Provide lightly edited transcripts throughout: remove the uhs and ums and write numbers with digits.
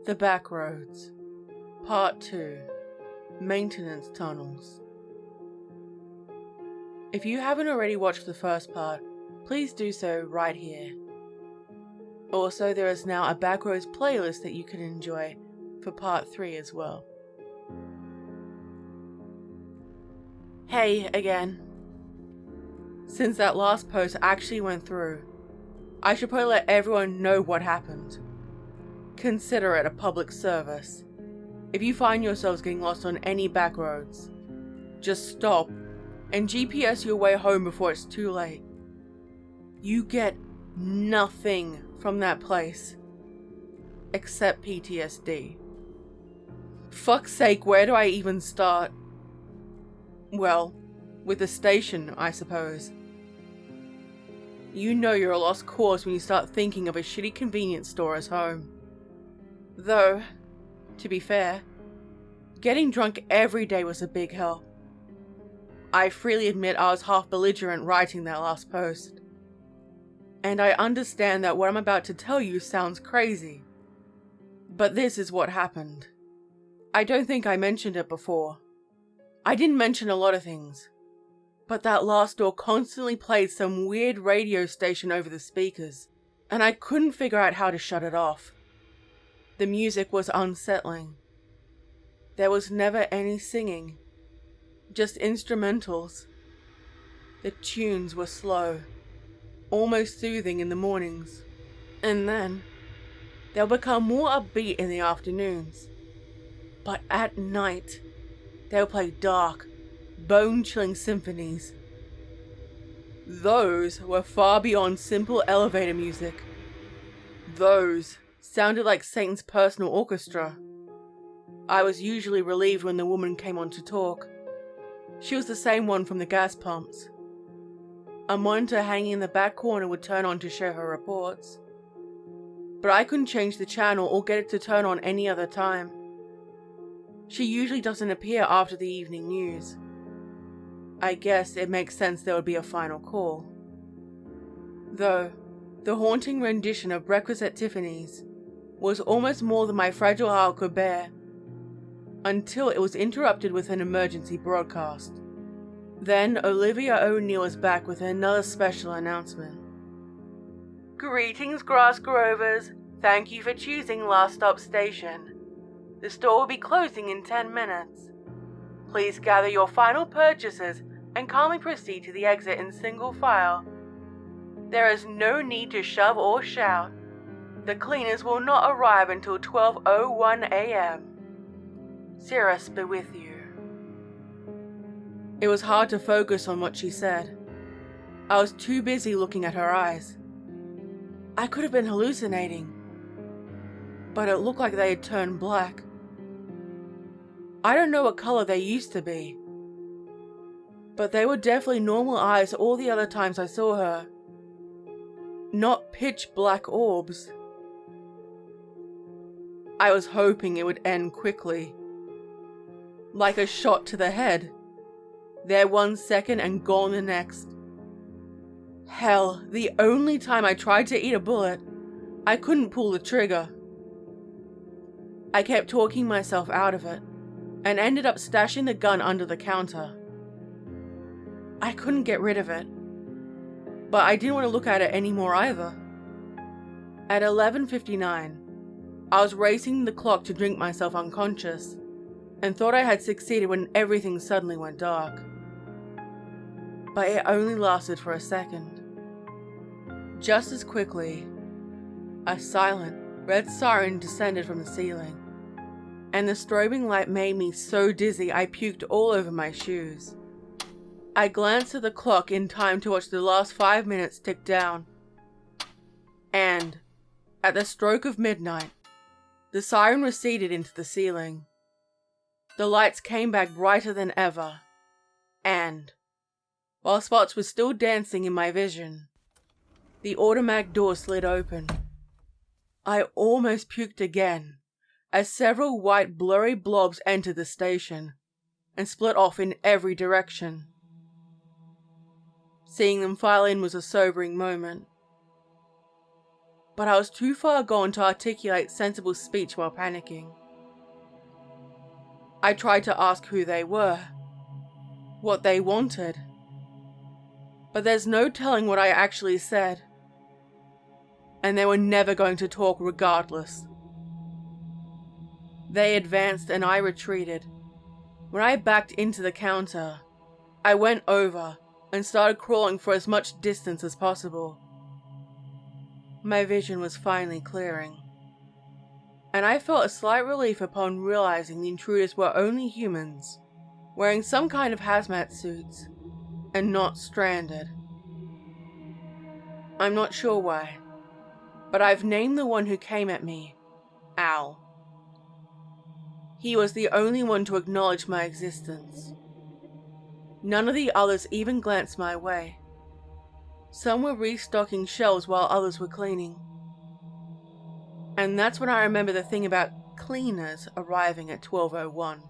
The Backroads, Part 2, Maintenance Tunnels. If you haven't already watched the first part, please do so right here. Also, there is now a Backroads playlist that you can enjoy for Part 3 as well. Hey again. Since that last post actually went through, I should probably let everyone know what happened. Consider it a public service. If you find yourselves getting lost on any back roads, just stop and GPS your way home before it's too late. You get nothing from that place except PTSD. Fuck's sake, where do I even start? Well, with the station, I suppose. You know you're a lost cause when you start thinking of a shitty convenience store as home. Though, to be fair, getting drunk every day was a big help. I freely admit I was half belligerent writing that last post. And I understand that what I'm about to tell you sounds crazy. But this is what happened. I don't think I mentioned it before. I didn't mention a lot of things. But that last door constantly played some weird radio station over the speakers, and I couldn't figure out how to shut it off. The music was unsettling. There was never any singing, just instrumentals. The tunes were slow, almost soothing in the mornings, and then they'll become more upbeat in the afternoons. But at night, they'll play dark, bone-chilling symphonies. Those were far beyond simple elevator music. Those sounded like Satan's personal orchestra. I was usually relieved when the woman came on to talk. She was the same one from the gas pumps. A monitor hanging in the back corner would turn on to show her reports. But I couldn't change the channel or get it to turn on any other time. She usually doesn't appear after the evening news. I guess it makes sense there would be a final call. Though, the haunting rendition of Breakfast at Tiffany's was almost more than my fragile heart could bear, until it was interrupted with an emergency broadcast. Then Olivia O'Neill was back with another special announcement. Greetings, grass grovers. Thank you for choosing Last Stop Station. The store will be closing in 10 minutes. Please gather your final purchases and calmly proceed to the exit in single file. There is no need to shove or shout. The cleaners will not arrive until 12:01 a.m. Cirrus be with you. It was hard to focus on what she said. I was too busy looking at her eyes. I could have been hallucinating, but it looked like they had turned black. I don't know what color they used to be, but they were definitely normal eyes all the other times I saw her. Not pitch black orbs. I was hoping it would end quickly. Like a shot to the head. There 1 second and gone the next. Hell, the only time I tried to eat a bullet, I couldn't pull the trigger. I kept talking myself out of it, and ended up stashing the gun under the counter. I couldn't get rid of it, but I didn't want to look at it anymore either. At 11:59, I was racing the clock to drink myself unconscious, and thought I had succeeded when everything suddenly went dark. But it only lasted for a second. Just as quickly, a silent, red siren descended from the ceiling, and the strobing light made me so dizzy I puked all over my shoes. I glanced at the clock in time to watch the last 5 minutes tick down, and, at the stroke of midnight, the siren receded into the ceiling. The lights came back brighter than ever, and, while spots were still dancing in my vision, the automatic door slid open. I almost puked again, as several white blurry blobs entered the station, and split off in every direction. Seeing them file in was a sobering moment. but I was too far gone to articulate sensible speech while panicking. I tried to ask who they were, what they wanted, but there's no telling what I actually said, and they were never going to talk regardless. They advanced and I retreated. When I backed into the counter, I went over and started crawling for as much distance as possible. My vision was finally clearing, and I felt a slight relief upon realizing the intruders were only humans, wearing some kind of hazmat suits, and not stranded. I'm not sure why, but I've named the one who came at me, Al. He was the only one to acknowledge my existence. None of the others even glanced my way. Some were restocking shelves while others were cleaning. And that's when I remember the thing about cleaners arriving at 12:01.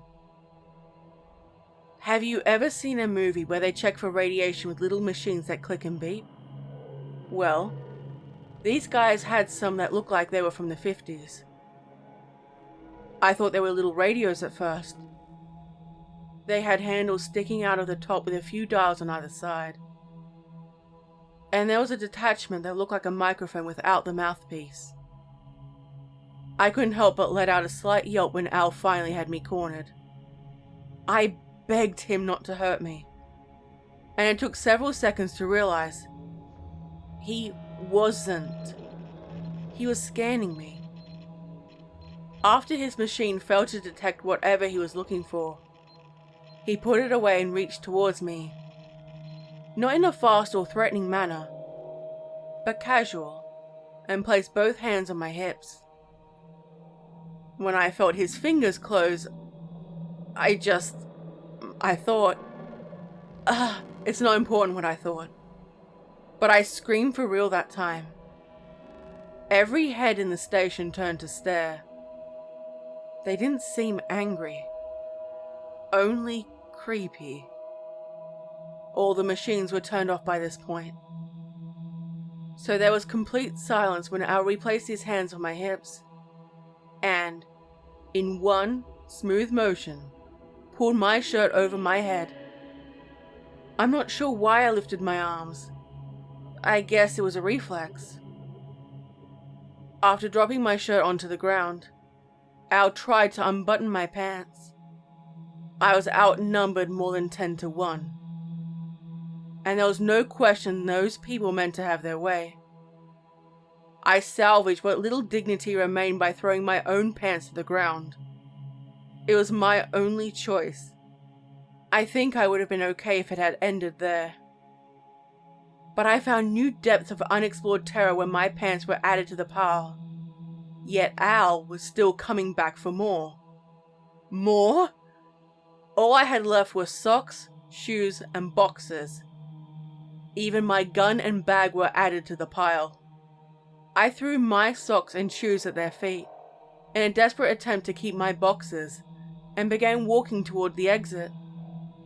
Have you ever seen a movie where they check for radiation with little machines that click and beep? Well, these guys had some that looked like they were from the 50s. I thought they were little radios at first. They had handles sticking out of the top with a few dials on either side. And there was a detachment that looked like a microphone without the mouthpiece. I couldn't help but let out a slight yelp when Al finally had me cornered. I begged him not to hurt me, and it took several seconds to realize he wasn't. He was scanning me. After his machine failed to detect whatever he was looking for, he put it away and reached towards me. Not in a fast or threatening manner, but casual, and placed both hands on my hips. When I felt his fingers close, I thought, it's not important what I thought. But I screamed for real that time. Every head in the station turned to stare. They didn't seem angry, only creepy. All the machines were turned off by this point, so there was complete silence when Al replaced his hands on my hips, and, in one smooth motion, pulled my shirt over my head. I'm not sure why I lifted my arms. I guess it was a reflex. After dropping my shirt onto the ground, Al tried to unbutton my pants. I was outnumbered more than 10-1. And there was no question those people meant to have their way. I salvaged what little dignity remained by throwing my own pants to the ground. It was my only choice. I think I would have been okay if it had ended there. But I found new depths of unexplored terror when my pants were added to the pile. Yet Al was still coming back for more. More? All I had left were socks, shoes, and boxes. Even my gun and bag were added to the pile. I threw my socks and shoes at their feet, in a desperate attempt to keep my boxes, and began walking toward the exit.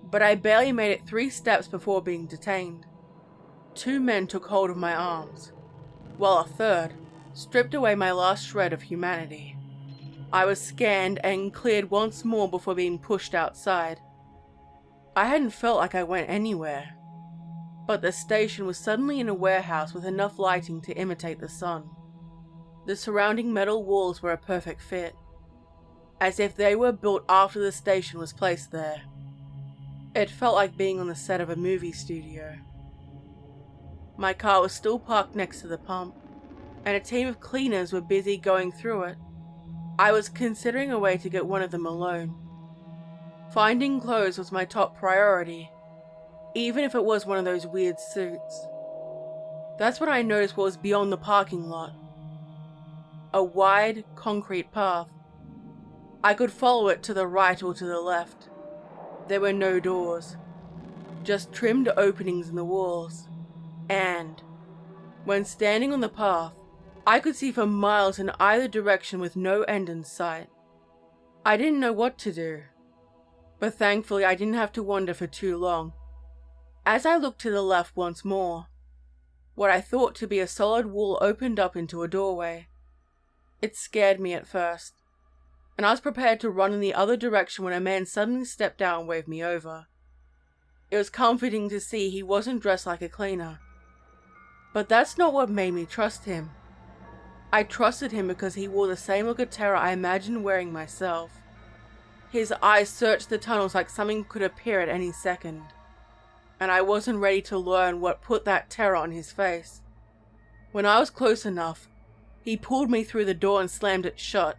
But I barely made it 3 steps before being detained. 2 men took hold of my arms, while a third stripped away my last shred of humanity. I was scanned and cleared once more before being pushed outside. I hadn't felt like I went anywhere, but the station was suddenly in a warehouse with enough lighting to imitate the sun. The surrounding metal walls were a perfect fit, as if they were built after the station was placed there. It felt like being on the set of a movie studio. My car was still parked next to the pump, and a team of cleaners were busy going through it. I was considering a way to get one of them alone. Finding clothes was my top priority, even if it was one of those weird suits. That's when I noticed what was beyond the parking lot. A wide, concrete path. I could follow it to the right or to the left. There were no doors, just trimmed openings in the walls. And, when standing on the path, I could see for miles in either direction with no end in sight. I didn't know what to do, but thankfully I didn't have to wonder for too long. As I looked to the left once more, What I thought to be a solid wall opened up into a doorway. It scared me at first, and I was prepared to run in the other direction when a man suddenly stepped out and waved me over. It was comforting to see he wasn't dressed like a cleaner. But that's not what made me trust him. I trusted him because he wore the same look of terror I imagined wearing myself. His eyes searched the tunnels like something could appear at any second, and I wasn't ready to learn what put that terror on his face. When I was close enough, he pulled me through the door and slammed it shut.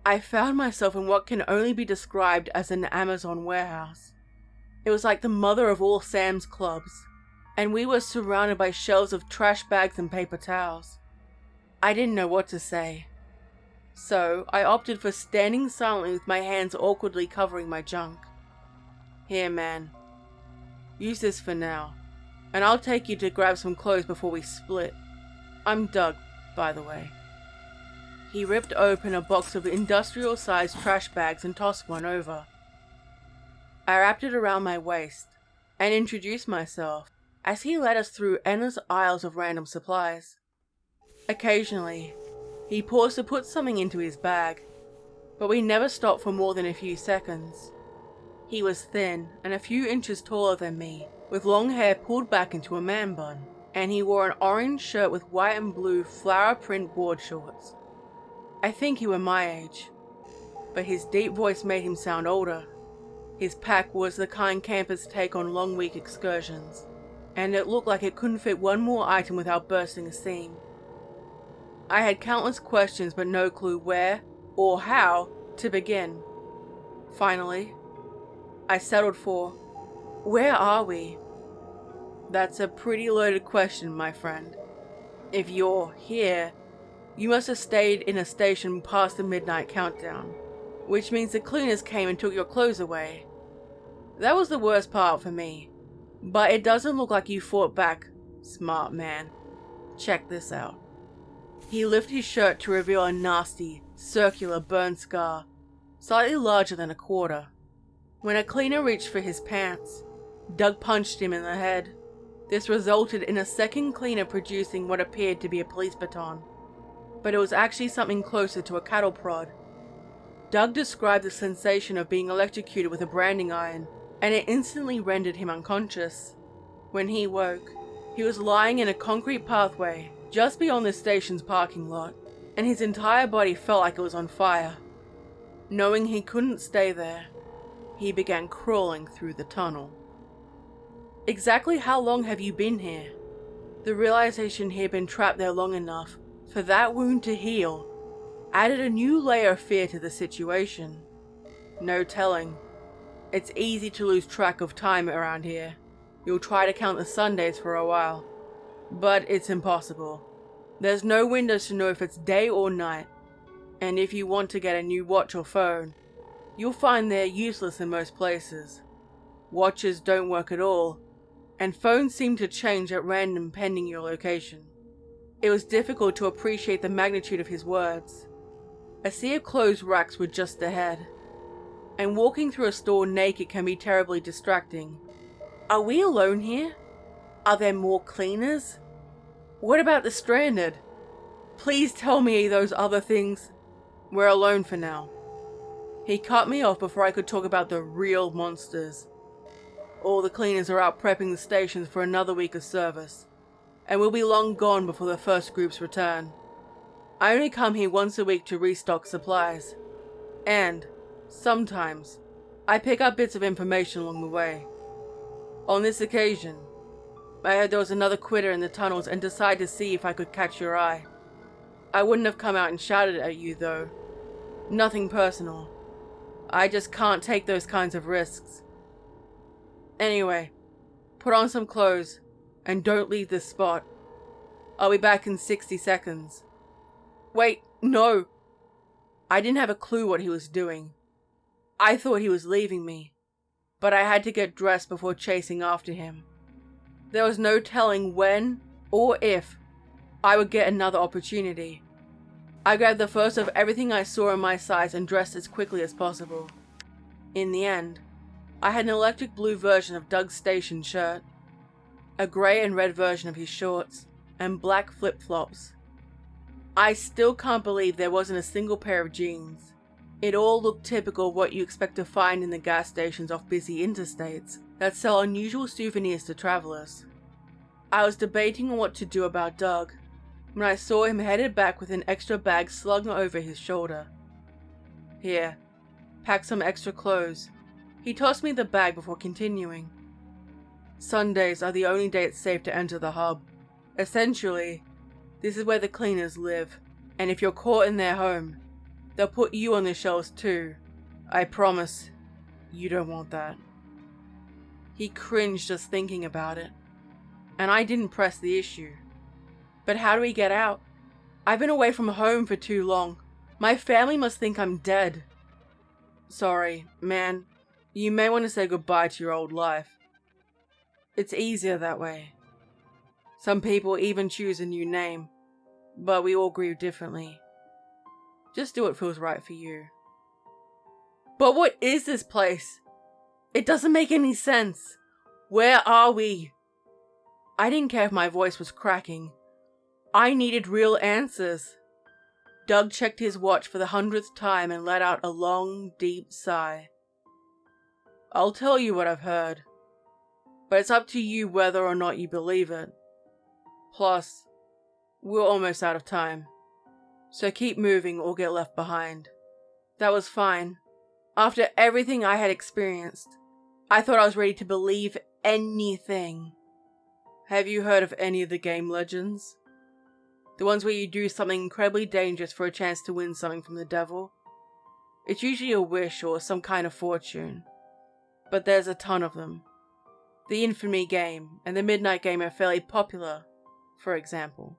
I found myself in what can only be described as an Amazon warehouse. It was like the mother of all Sam's Clubs, and we were surrounded by shelves of trash bags and paper towels. I didn't know what to say, so I opted for standing silently with my hands awkwardly covering my junk. Here, man. Use this for now, and I'll take you to grab some clothes before we split. I'm Doug, by the way. He ripped open a box of industrial-sized trash bags and tossed one over. I wrapped it around my waist and introduced myself as he led us through endless aisles of random supplies. Occasionally, he paused to put something into his bag, but we never stopped for more than a few seconds. He was thin and a few inches taller than me, with long hair pulled back into a man bun, and he wore an orange shirt with white and blue flower print board shorts. I think he were my age, but his deep voice made him sound older. His pack was the kind campers take on long week excursions, and it looked like it couldn't fit one more item without bursting a seam. I had countless questions but no clue where or how to begin. Finally, I settled for, where are we? That's a pretty loaded question, my friend. If you're here, you must have stayed in a station past the midnight countdown, which means the cleaners came and took your clothes away. That was the worst part for me, but it doesn't look like you fought back, smart man. Check this out. He lifted his shirt to reveal a nasty, circular burn scar, slightly larger than a quarter. When a cleaner reached for his pants, Doug punched him in the head. This resulted in a second cleaner producing what appeared to be a police baton, but it was actually something closer to a cattle prod. Doug described the sensation of being electrocuted with a branding iron, and it instantly rendered him unconscious. When he woke, he was lying in a concrete pathway just beyond the station's parking lot, and his entire body felt like it was on fire. Knowing he couldn't stay there, he began crawling through the tunnel. Exactly how long have you been here? The realization he had been trapped there long enough for that wound to heal added a new layer of fear to the situation. No telling. It's easy to lose track of time around here. You'll try to count the Sundays for a while, but it's impossible. There's no windows to know if it's day or night, and if you want to get a new watch or phone, you'll find they're useless in most places. Watches don't work at all, and phones seem to change at random pending your location. It was difficult to appreciate the magnitude of his words. A sea of clothes racks were just ahead, and walking through a store naked can be terribly distracting. Are we alone here? Are there more cleaners? What about the stranded? Please tell me those other things. We're alone for now. He cut me off before I could talk about the real monsters. All the cleaners are out prepping the stations for another week of service, and we'll be long gone before the first groups return. I only come here once a week to restock supplies, and sometimes I pick up bits of information along the way. On this occasion, I heard there was another quitter in the tunnels and decided to see if I could catch your eye. I wouldn't have come out and shouted at you though. Nothing personal. I just can't take those kinds of risks. Anyway, put on some clothes and don't leave this spot. I'll be back in 60 seconds. Wait, no! I didn't have a clue what he was doing. I thought he was leaving me, but I had to get dressed before chasing after him. There was no telling when or if I would get another opportunity. I grabbed the first of everything I saw in my size and dressed as quickly as possible. In the end, I had an electric blue version of Doug's station shirt, a grey and red version of his shorts, and black flip-flops. I still can't believe there wasn't a single pair of jeans. It all looked typical of what you expect to find in the gas stations off busy interstates that sell unusual souvenirs to travelers. I was debating on what to do about Doug when I saw him headed back with an extra bag slung over his shoulder. "Here, pack some extra clothes." He tossed me the bag before continuing. "Sundays are the only day it's safe to enter the hub. Essentially, this is where the cleaners live, and if you're caught in their home, they'll put you on the shelves too. I promise, you don't want that." He cringed just thinking about it, and I didn't press the issue. But how do we get out? I've been away from home for too long. My family must think I'm dead. "Sorry, man. You may want to say goodbye to your old life. It's easier that way. Some people even choose a new name, but we all grieve differently. Just do what feels right for you." "But what is this place? It doesn't make any sense. Where are we?" I didn't care if my voice was cracking. I needed real answers. Doug checked his watch for the 100th time and let out a long, deep sigh. "I'll tell you what I've heard, but it's up to you whether or not you believe it. Plus, we're almost out of time, so keep moving or get left behind." That was fine. After everything I had experienced, I thought I was ready to believe anything. Have you heard of any of the game legends? The ones where you do something incredibly dangerous for a chance to win something from the devil? It's usually a wish or some kind of fortune, but there's a ton of them. The Infamy game and the Midnight game are fairly popular, for example.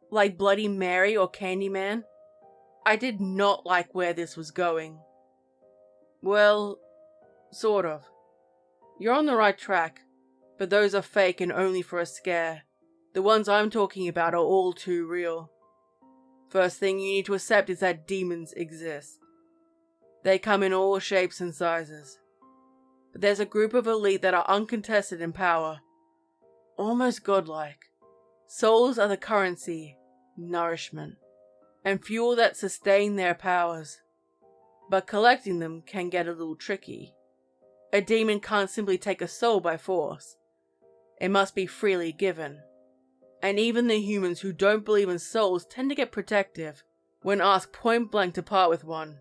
Like Bloody Mary or Candyman? I did not like where this was going. Well, sort of. You're on the right track, but those are fake and only for a scare. The ones I'm talking about are all too real. First thing you need to accept is that demons exist. They come in all shapes and sizes. But there's a group of elite that are uncontested in power. Almost godlike. Souls are the currency, nourishment, and fuel that sustain their powers. But collecting them can get a little tricky. A demon can't simply take a soul by force. It must be freely given. And even the humans who don't believe in souls tend to get protective when asked point blank to part with one.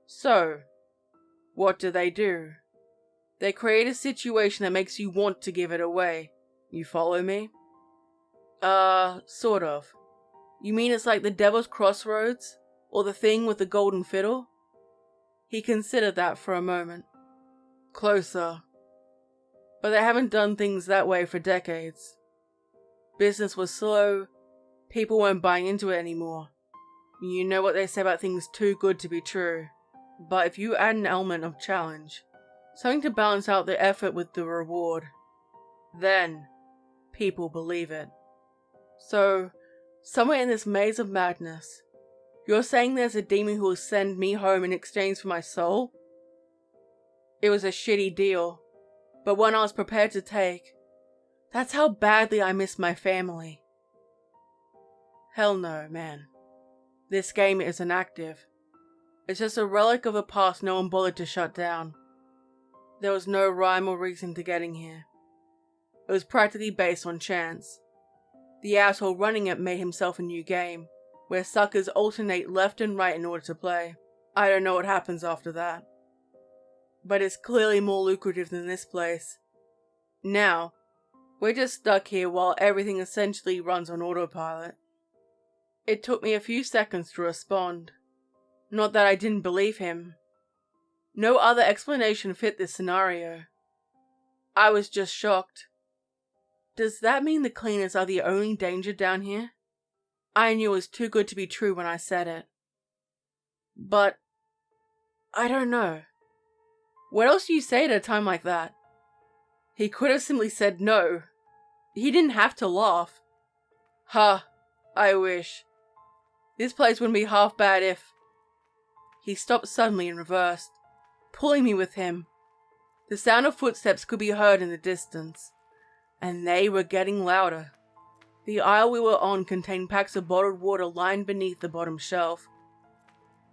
So, what do? They create a situation that makes you want to give it away. You follow me? Sort of. You mean it's like the Devil's Crossroads? Or the thing with the golden fiddle? He considered that for a moment. Closer. But they haven't done things that way for decades. Business was slow, people weren't buying into it anymore. You know what they say about things too good to be true. But if you add an element of challenge, something to balance out the effort with the reward, then people believe it. So, somewhere in this maze of madness, you're saying there's a demon who will send me home in exchange for my soul? It was a shitty deal, but one I was prepared to take. That's how badly I miss my family. Hell no, man. This game isn't active. It's just a relic of a past no one bothered to shut down. There was no rhyme or reason to getting here. It was practically based on chance. The asshole running it made himself a new game, where suckers alternate left and right in order to play. I don't know what happens after that. But it's clearly more lucrative than this place. Now, we're just stuck here while everything essentially runs on autopilot. It took me a few seconds to respond. Not that I didn't believe him. No other explanation fit this scenario. I was just shocked. Does that mean the cleaners are the only danger down here? I knew it was too good to be true when I said it. But I don't know. What else do you say at a time like that? He could have simply said no. He didn't have to laugh. Ha, I wish. This place wouldn't be half bad if... He stopped suddenly and reversed, pulling me with him. The sound of footsteps could be heard in the distance. and they were getting louder. The aisle we were on contained packs of bottled water lined beneath the bottom shelf,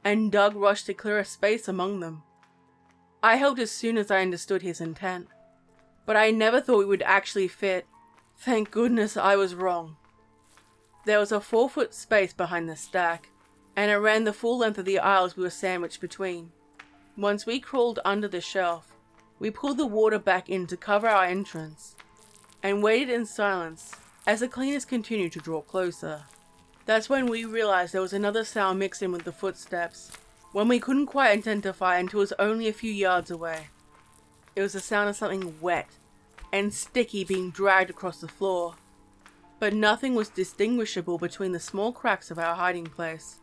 and Doug rushed to clear a space among them. I helped as soon as I understood his intent, but I never thought we would actually fit. Thank goodness I was wrong. There was a 4-foot space behind the stack, and it ran the full length of the aisles we were sandwiched between. Once we crawled under the shelf, we pulled the water back in to cover our entrance, and waited in silence as the cleaners continued to draw closer. That's when we realized there was another sound mixed in with the footsteps, one we couldn't quite identify until it was only a few yards away. It was the sound of something wet and sticky being dragged across the floor, but nothing was distinguishable between the small cracks of our hiding place.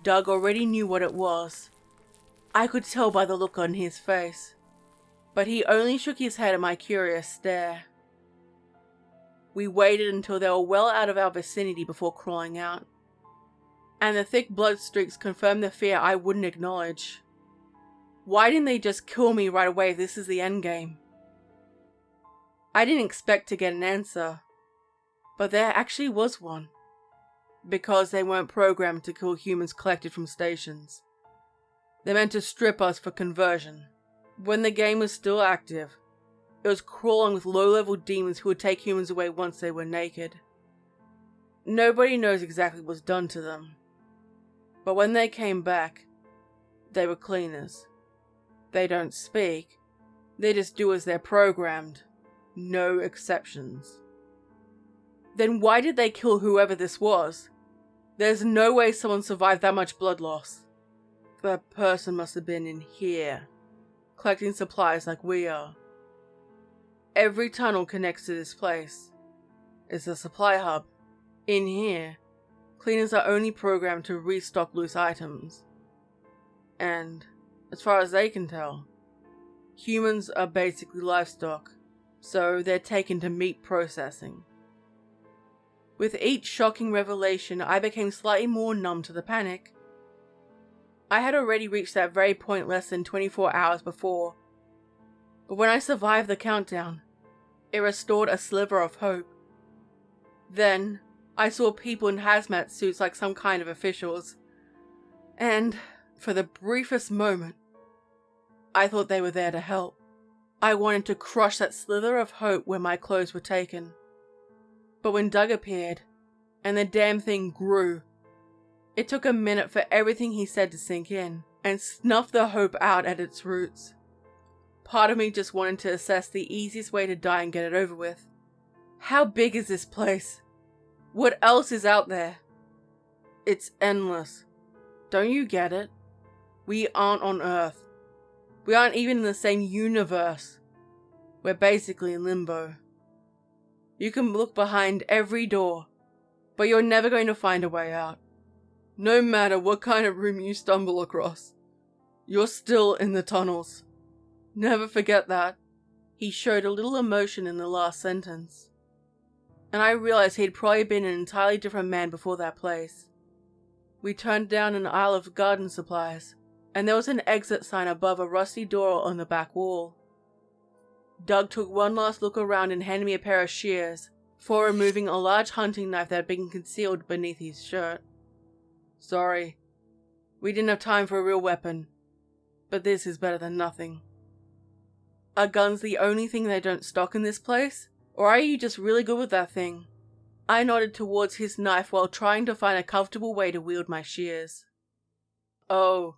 Doug already knew what it was. I could tell by the look on his face, but he only shook his head at my curious stare. We waited until they were well out of our vicinity before crawling out, and the thick blood streaks confirmed the fear I wouldn't acknowledge. Why didn't they just kill me right away if this is the endgame? I didn't expect to get an answer, but there actually was one, because they weren't programmed to kill humans collected from stations. They meant to strip us for conversion. When the game was still active, it was crawling with low-level demons who would take humans away once they were naked. Nobody knows exactly what was done to them, but when they came back, they were cleaners. They don't speak, they just do as they're programmed. No exceptions. Then why did they kill whoever this was? There's no way someone survived that much blood loss. That person must have been in here, collecting supplies like we are. Every tunnel connects to this place. It's a supply hub. In here, cleaners are only programmed to restock loose items. And, as far as they can tell, humans are basically livestock, so they're taken to meat processing. With each shocking revelation, I became slightly more numb to the panic. I had already reached that very point less than 24 hours before, but when I survived the countdown, it restored a sliver of hope. Then, I saw people in hazmat suits like some kind of officials, and, for the briefest moment, I thought they were there to help. I wanted to crush that slither of hope where my clothes were taken. But when Doug appeared, and the damn thing grew, it took a minute for everything he said to sink in, and snuff the hope out at its roots. Part of me just wanted to assess the easiest way to die and get it over with. How big is this place? What else is out there? It's endless. Don't you get it? We aren't on Earth. We aren't even in the same universe. We're basically in limbo. You can look behind every door, but you're never going to find a way out. No matter what kind of room you stumble across, you're still in the tunnels. Never forget that. He showed a little emotion in the last sentence, and I realized he'd probably been an entirely different man before that place. We turned down an aisle of garden supplies, and there was an exit sign above a rusty door on the back wall. Doug took one last look around and handed me a pair of shears, before removing a large hunting knife that had been concealed beneath his shirt. Sorry, we didn't have time for a real weapon, but this is better than nothing. Are guns the only thing they don't stock in this place? Or are you just really good with that thing? I nodded towards his knife while trying to find a comfortable way to wield my shears. Oh,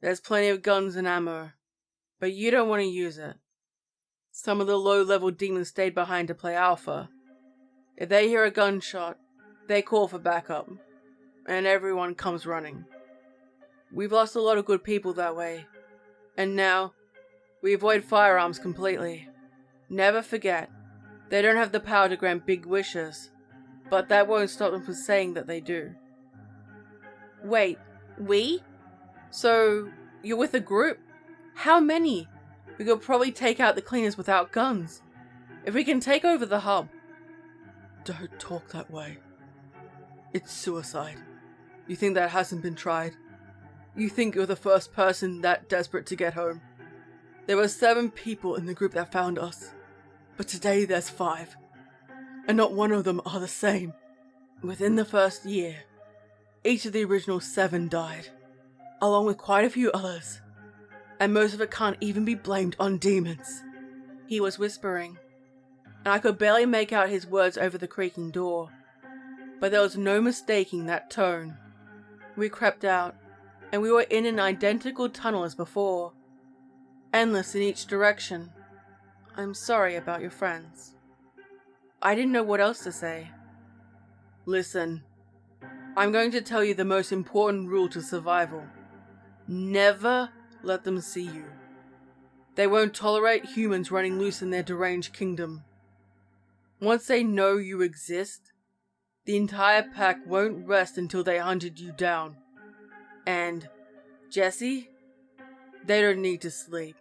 there's plenty of guns and ammo, but you don't want to use it. Some of the low-level demons stayed behind to play alpha. If they hear a gunshot, they call for backup, and everyone comes running. We've lost a lot of good people that way, and now, we avoid firearms completely. Never forget, they don't have the power to grant big wishes, but that won't stop them from saying that they do. Wait, we? So, you're with a group? How many? We could probably take out the cleaners without guns. If we can take over the hub. Don't talk that way. It's suicide. You think that hasn't been tried? You think you're the first person that desperate to get home? There were 7 people in the group that found us. But today there's 5, and not one of them are the same. Within the first year, each of the original 7 died, along with quite a few others, and most of it can't even be blamed on demons." He was whispering, and I could barely make out his words over the creaking door, but there was no mistaking that tone. We crept out, and we were in an identical tunnel as before, endless in each direction. "I'm sorry about your friends." I didn't know what else to say. "Listen, I'm going to tell you the most important rule to survival. Never let them see you. They won't tolerate humans running loose in their deranged kingdom. Once they know you exist, the entire pack won't rest until they hunted you down. And, Jesse, they don't need to sleep."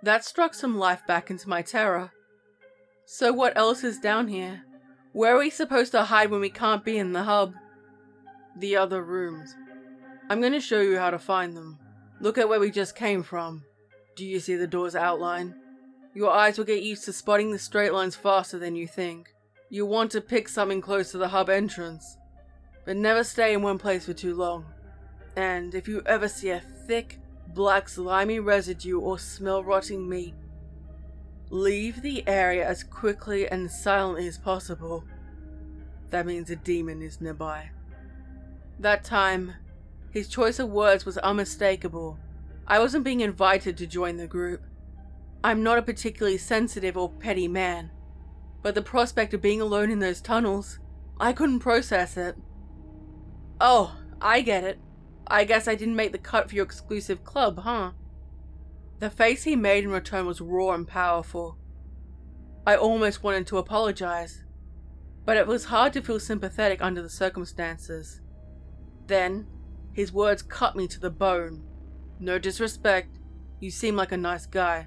That struck some life back into my terror. So what else is down here? Where are we supposed to hide when we can't be in the hub? "The other rooms. I'm going to show you how to find them. Look at where we just came from. Do you see the door's outline? Your eyes will get used to spotting the straight lines faster than you think. You'll want to pick something close to the hub entrance, but never stay in one place for too long. And if you ever see a thick, black slimy residue or smell rotting meat, leave the area as quickly and silently as possible. That means a demon is nearby." That time, his choice of words was unmistakable. I wasn't being invited to join the group. I'm not a particularly sensitive or petty man, but the prospect of being alone in those tunnels, I couldn't process it. "Oh, I get it. I guess I didn't make the cut for your exclusive club, huh?" The face he made in return was raw and powerful. I almost wanted to apologize, but it was hard to feel sympathetic under the circumstances. Then, his words cut me to the bone. "No disrespect, you seem like a nice guy,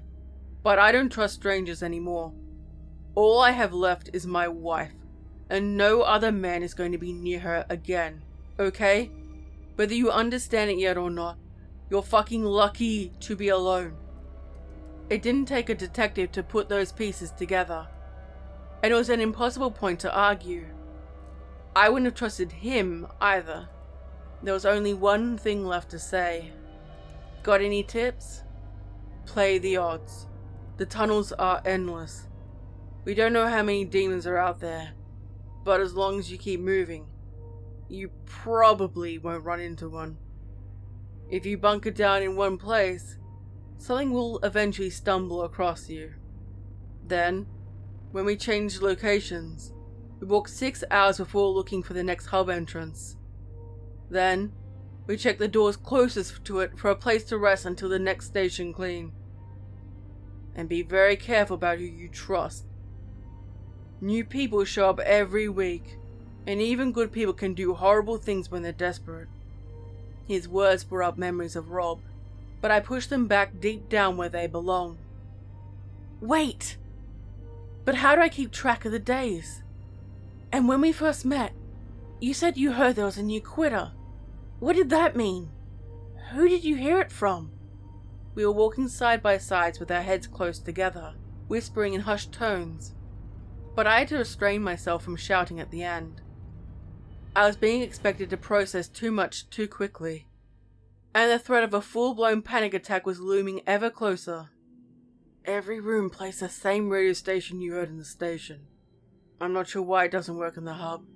but I don't trust strangers anymore. All I have left is my wife, and no other man is going to be near her again, okay? Whether you understand it yet or not, you're fucking lucky to be alone." It didn't take a detective to put those pieces together, and it was an impossible point to argue. I wouldn't have trusted him either. There was only one thing left to say. "Got any tips? Play the odds. The tunnels are endless. We don't know how many demons are out there, but as long as you keep moving, you probably won't run into one. If you bunker down in one place, something will eventually stumble across you. Then, when we change locations, we walk 6 hours before looking for the next hub entrance. Then, we check the doors closest to it for a place to rest until the next station clean. And be very careful about who you trust. New people show up every week, and even good people can do horrible things when they're desperate." His words brought up memories of Rob, but I pushed them back deep down where they belong. "Wait! But how do I keep track of the days? And when we first met, you said you heard there was a new quitter. What did that mean? Who did you hear it from?" We were walking side by sides with our heads close together, whispering in hushed tones, but I had to restrain myself from shouting at the end. I was being expected to process too much too quickly, and the threat of a full-blown panic attack was looming ever closer. "Every room plays the same radio station you heard in the station. I'm not sure why it doesn't work in the hub,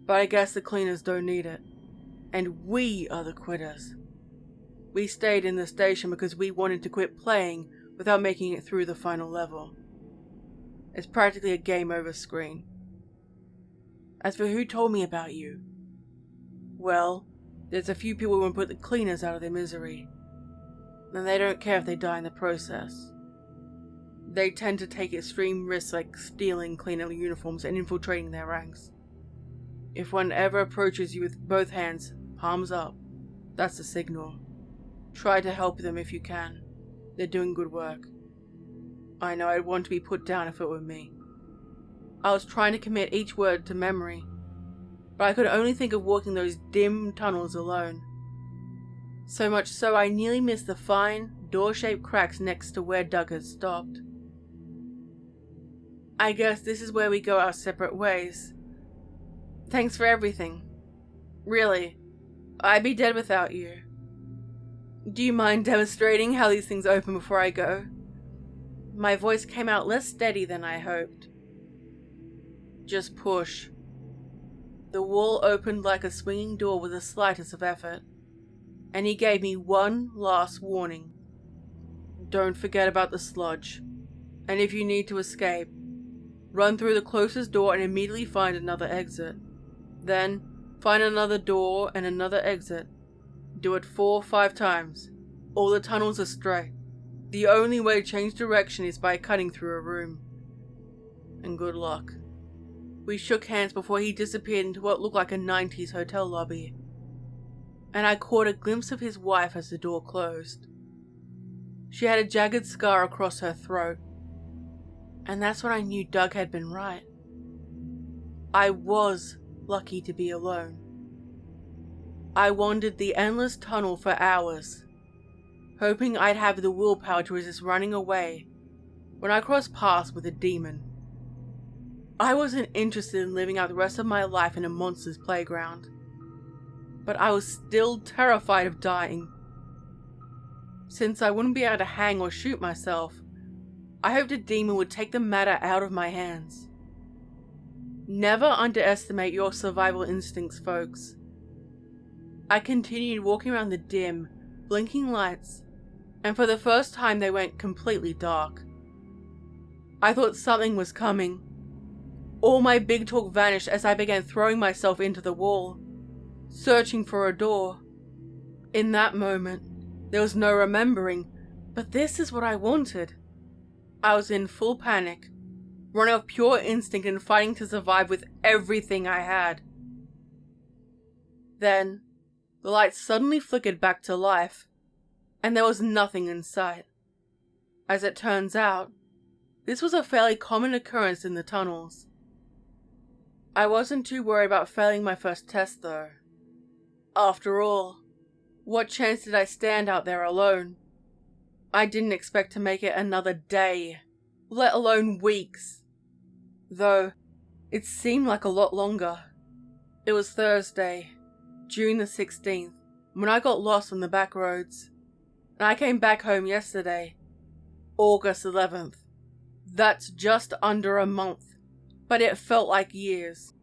but I guess the cleaners don't need it. And we are the quitters. We stayed in the station because we wanted to quit playing without making it through the final level. It's practically a game over screen. As for who told me about you, well, there's a few people who want to put the cleaners out of their misery, and they don't care if they die in the process. They tend to take extreme risks like stealing cleaner uniforms and infiltrating their ranks. If one ever approaches you with both hands, palms up, that's the signal. Try to help them if you can. They're doing good work. I know I'd want to be put down if it were me. I was trying to commit each word to memory, but I could only think of walking those dim tunnels alone. So much so I nearly missed the fine, door-shaped cracks next to where Doug had stopped. I guess this is where we go our separate ways. Thanks for everything. Really, I'd be dead without you. Do you mind demonstrating how these things open before I go? My voice came out less steady than I hoped. Just push. The wall opened like a swinging door with the slightest of effort, and he gave me one last warning. Don't forget about the sludge, and if you need to escape, run through the closest door and immediately find another exit. Then, find another door and another exit. Do it 4 or 5 times. All the tunnels are straight. The only way to change direction is by cutting through a room. And good luck. We shook hands before he disappeared into what looked like a 90s hotel lobby, and I caught a glimpse of his wife as the door closed. She had a jagged scar across her throat, and that's when I knew Doug had been right. I was lucky to be alone. I wandered the endless tunnel for hours, hoping I'd have the willpower to resist running away when I crossed paths with a demon. I wasn't interested in living out the rest of my life in a monster's playground, but I was still terrified of dying. Since I wouldn't be able to hang or shoot myself, I hoped a demon would take the matter out of my hands. Never underestimate your survival instincts, folks. I continued walking around the dim, blinking lights, and for the first time they went completely dark. I thought something was coming. All my big talk vanished as I began throwing myself into the wall, searching for a door. In that moment, there was no remembering, but this is what I wanted. I was in full panic, running off pure instinct and fighting to survive with everything I had. Then, the lights suddenly flickered back to life, and there was nothing in sight. As it turns out, this was a fairly common occurrence in the tunnels. I wasn't too worried about failing my first test though. After all, what chance did I stand out there alone? I didn't expect to make it another day, let alone weeks. Though, it seemed like a lot longer. It was Thursday, June the 16th, when I got lost on the Backroads, and I came back home yesterday, August 11th. That's just under a month. But it felt like years.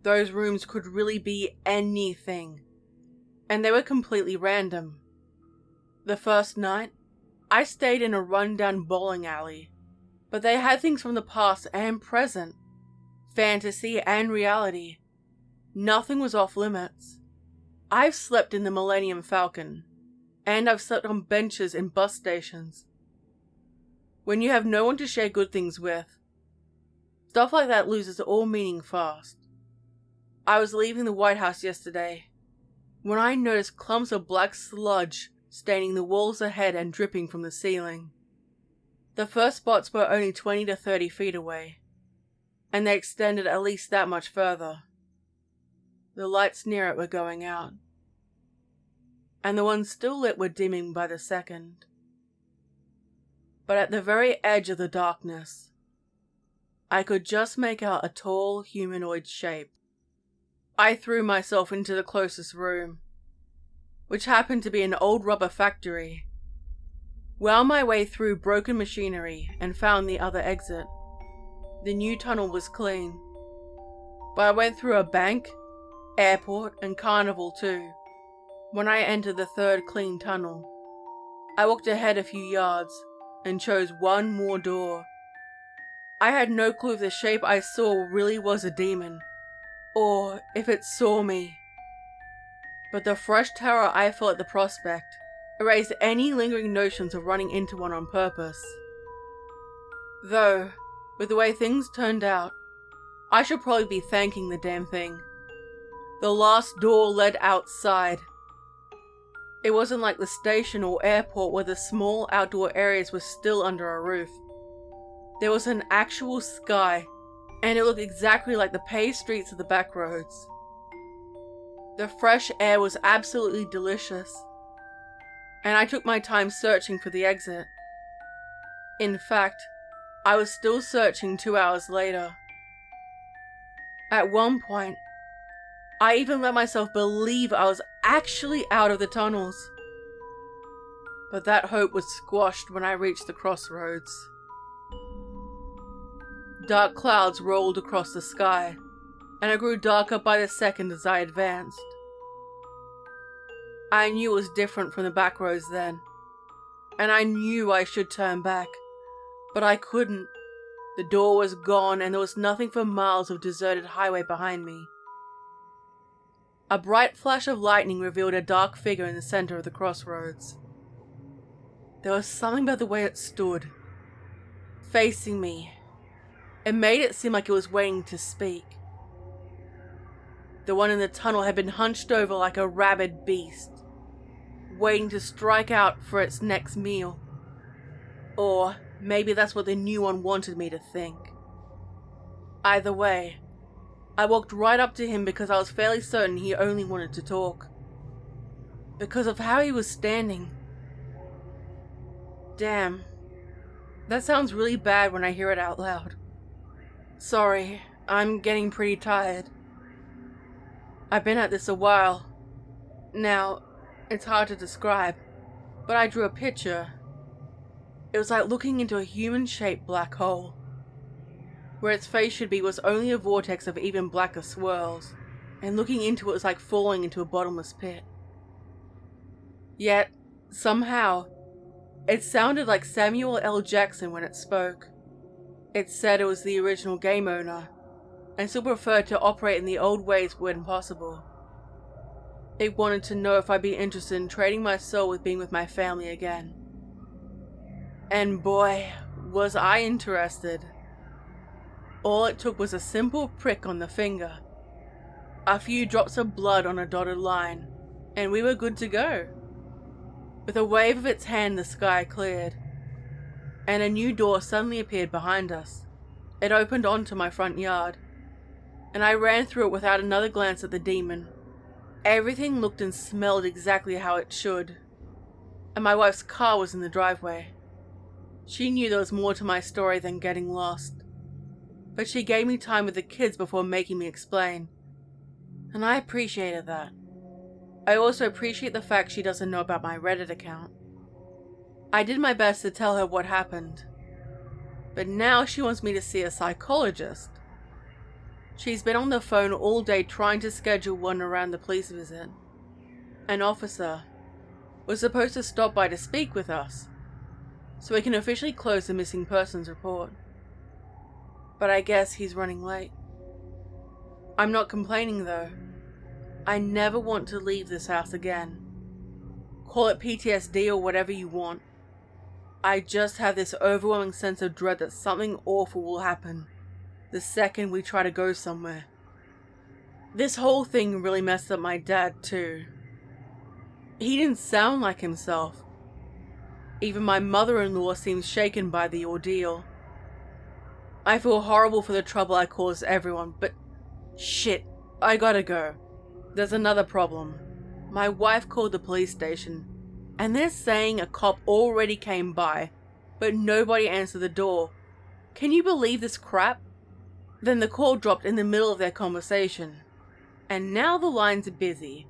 Those rooms could really be anything, and they were completely random. The first night, I stayed in a rundown bowling alley, but they had things from the past and present, fantasy and reality. Nothing was off limits. I've slept in the Millennium Falcon, and I've slept on benches in bus stations. When you have no one to share good things with, stuff like that loses all meaning fast. I was leaving the White House yesterday when I noticed clumps of black sludge staining the walls ahead and dripping from the ceiling. The first spots were only 20 to 30 feet away, and they extended at least that much further. The lights near it were going out, and the ones still lit were dimming by the second. But at the very edge of the darkness, I could just make out a tall humanoid shape. I threw myself into the closest room, which happened to be an old rubber factory. Wound my way through broken machinery and found the other exit. The new tunnel was clean, but I went through a bank, airport, and carnival too. When I entered the third clean tunnel, I walked ahead a few yards and chose one more door. I had no clue if the shape I saw really was a demon, or if it saw me. But the fresh terror I felt at the prospect erased any lingering notions of running into one on purpose. Though, with the way things turned out, I should probably be thanking the damn thing. The last door led outside. It wasn't like the station or airport where the small outdoor areas were still under a roof. There was an actual sky, and it looked exactly like the paved streets of the Backroads. The fresh air was absolutely delicious, and I took my time searching for the exit. In fact, I was still searching 2 hours later. At one point, I even let myself believe I was actually out of the tunnels. But that hope was squashed when I reached the crossroads. Dark clouds rolled across the sky, and it grew darker by the second as I advanced. I knew it was different from the backroads then, and I knew I should turn back, but I couldn't. The door was gone and there was nothing for miles of deserted highway behind me. A bright flash of lightning revealed a dark figure in the center of the crossroads. There was something about the way it stood, facing me. It made it seem like it was waiting to speak. The one in the tunnel had been hunched over like a rabid beast, waiting to strike out for its next meal. Or maybe that's what the new one wanted me to think. Either way, I walked right up to him because I was fairly certain he only wanted to talk. Because of how he was standing. Damn, that sounds really bad when I hear it out loud. Sorry, I'm getting pretty tired. I've been at this a while. Now, it's hard to describe, but I drew a picture. It was like looking into a human-shaped black hole. Where its face should be was only a vortex of even blacker swirls, and looking into it was like falling into a bottomless pit. Yet, somehow, it sounded like Samuel L. Jackson when it spoke. It said it was the original game owner, and still preferred to operate in the old ways when possible. It wanted to know if I'd be interested in trading my soul with being with my family again. And boy, was I interested. All it took was a simple prick on the finger, a few drops of blood on a dotted line, and we were good to go. With a wave of its hand, the sky cleared, and a new door suddenly appeared behind us. It opened onto my front yard, and I ran through it without another glance at the demon. Everything looked and smelled exactly how it should, and my wife's car was in the driveway. She knew there was more to my story than getting lost, but she gave me time with the kids before making me explain, and I appreciated that. I also appreciate the fact she doesn't know about my Reddit account. I did my best to tell her what happened, but now she wants me to see a psychologist. She's been on the phone all day trying to schedule one around the police visit. An officer was supposed to stop by to speak with us, so we can officially close the missing persons report. But I guess he's running late. I'm not complaining though. I never want to leave this house again. Call it PTSD or whatever you want. I just have this overwhelming sense of dread that something awful will happen the second we try to go somewhere. This whole thing really messed up my dad too. He didn't sound like himself. Even my mother-in-law seems shaken by the ordeal. I feel horrible for the trouble I caused everyone, but shit, I gotta go. There's another problem. My wife called the police station, and they're saying a cop already came by, but nobody answered the door. Can you believe this crap? Then the call dropped in the middle of their conversation, and now the lines are busy.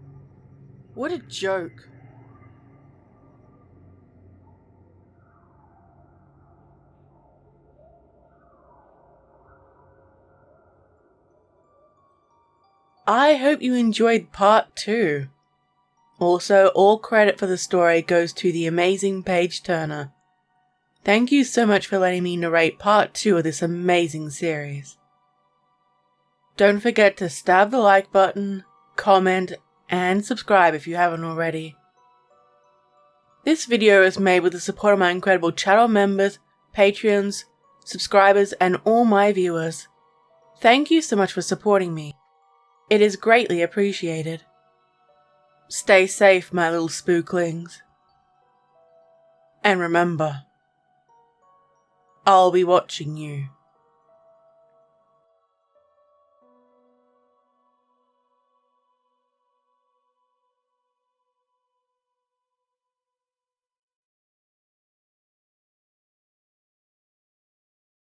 What a joke. I hope you enjoyed part 2. Also, all credit for the story goes to the amazing Paige Turner. Thank you so much for letting me narrate part 2 of this amazing series. Don't forget to stab the like button, comment, and subscribe if you haven't already. This video is made with the support of my incredible channel members, Patreons, subscribers, and all my viewers. Thank you so much for supporting me. It is greatly appreciated. Stay safe, my little spooklings. And remember, I'll be watching you.